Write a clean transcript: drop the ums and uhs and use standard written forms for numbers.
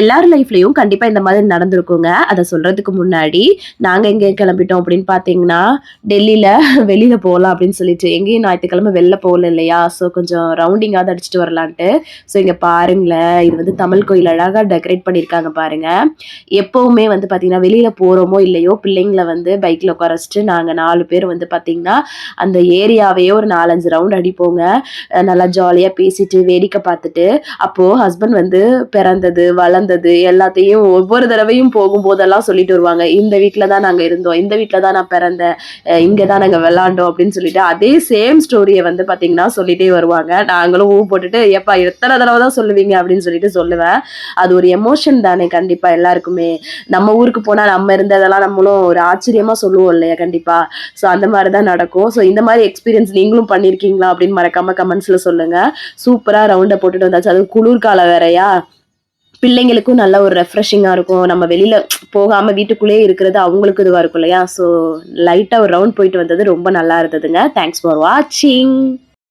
எல்லார் லைஃப்லயும் கண்டிப்பா இந்த மாதிரி நடந்திருக்குங்க. அத சொல்றதுக்கு முன்னாடி, நாங்க எங்க கிளம்பிட்டோம் அப்படின்னு பார்த்தீங்கன்னா, டெல்லில வெளியில போலாம் அப்படின்னு சொல்லிட்டு, எங்கேயும் ஞாயித்துக்கிழமை வெளில போகல இல்லையா? ஸோ கொஞ்சம் ரவுண்டிங்காவது அடிச்சுட்டு வரலான்ட்டு. ஸோ இங்க பாருங்களேன், இது வந்து தமிழ் கோயில் அழகா டெக்கரேட் பண்ணியிருக்காங்க பாருங்க. எப்பவுமே வந்து பார்த்தீங்கன்னா, வெளியில போறோமோ இல்லையோ, பிள்ளைங்கள வந்து பைக்ல உட்கார வச்சுட்டு நாங்க 4 பேர் வந்து பார்த்தீங்கன்னா, அந்த ஏரியாவையே ஒரு 4, 5 ரவுண்ட் அடிப்போங்க. நல்லா ஜாலியா பேசிட்டு, வேடிக்கை பார்த்துட்டு, அப்போ ஹஸ்பண்ட் வந்து பிறந்தது, வளர்ந்தது எல்லாத்தையும் ஒவ்வொரு தடவையும் போகும்போதெல்லாம் சொல்லிட்டு வருவாங்க. இந்த வீட்ல தான் நாங்க இருந்தோம். இந்த வீட்ல தான் நான் பிறந்தேன். இங்க தான் நாங்க விளையாண்டோம் அப்படின்னு சொல்லிட்டு, அதே சேம் ஸ்டோரிய வந்து பார்த்தீங்கன்னா, சொல்லிட்டே வருவாங்க. நாங்களும் போட்டுட்டு, "ஏப்பா எத்தன தடவ தான் சொல்லுவீங்க?" அப்படின்னு சொல்லிட்டு சொல்லுவேன். அது ஒரு எமோஷன் தானே கண்டிப்பா எல்லாருக்குமே. நம்ம ஊருக்கு போனா நம்ம இருந்ததெல்லாம் நம்மளும் ஒரு ஆச்சரியமா சொல்லுவோம் இல்லையா? கண்டிப்பா. ஸோ அந்த மாரி தான் நடக்கும். ஸோ இந்த மாரி எக்ஸ்பீரியன்ஸ் நீங்களும் பண்ணியிருக்கீங்களா? அப்படின்னு மறக்காம கமெண்ட்ஸ்ல சொல்லுங்க. சூப்பரா ரவுண்ட போட்டுட்டு வந்தாச்சு. அதுவும் குளிர்காலம் வேறயா? பிள்ளைங்களுக்கும் நல்ல ஒரு ரெஃப்ரெஷிங்கா இருக்கும். நம்ம வெளியில போகாம வீட்டுக்குள்ளேயே இருக்கிறது அவங்களுக்கு இதுவா இருக்கும் இல்லையா? ஸோ லைட்டா ஒரு ரவுண்ட் போயிட்டு வந்தது ரொம்ப நல்லா இருந்ததுங்க. தேங்க்ஸ் ஃபார் வாட்சிங்.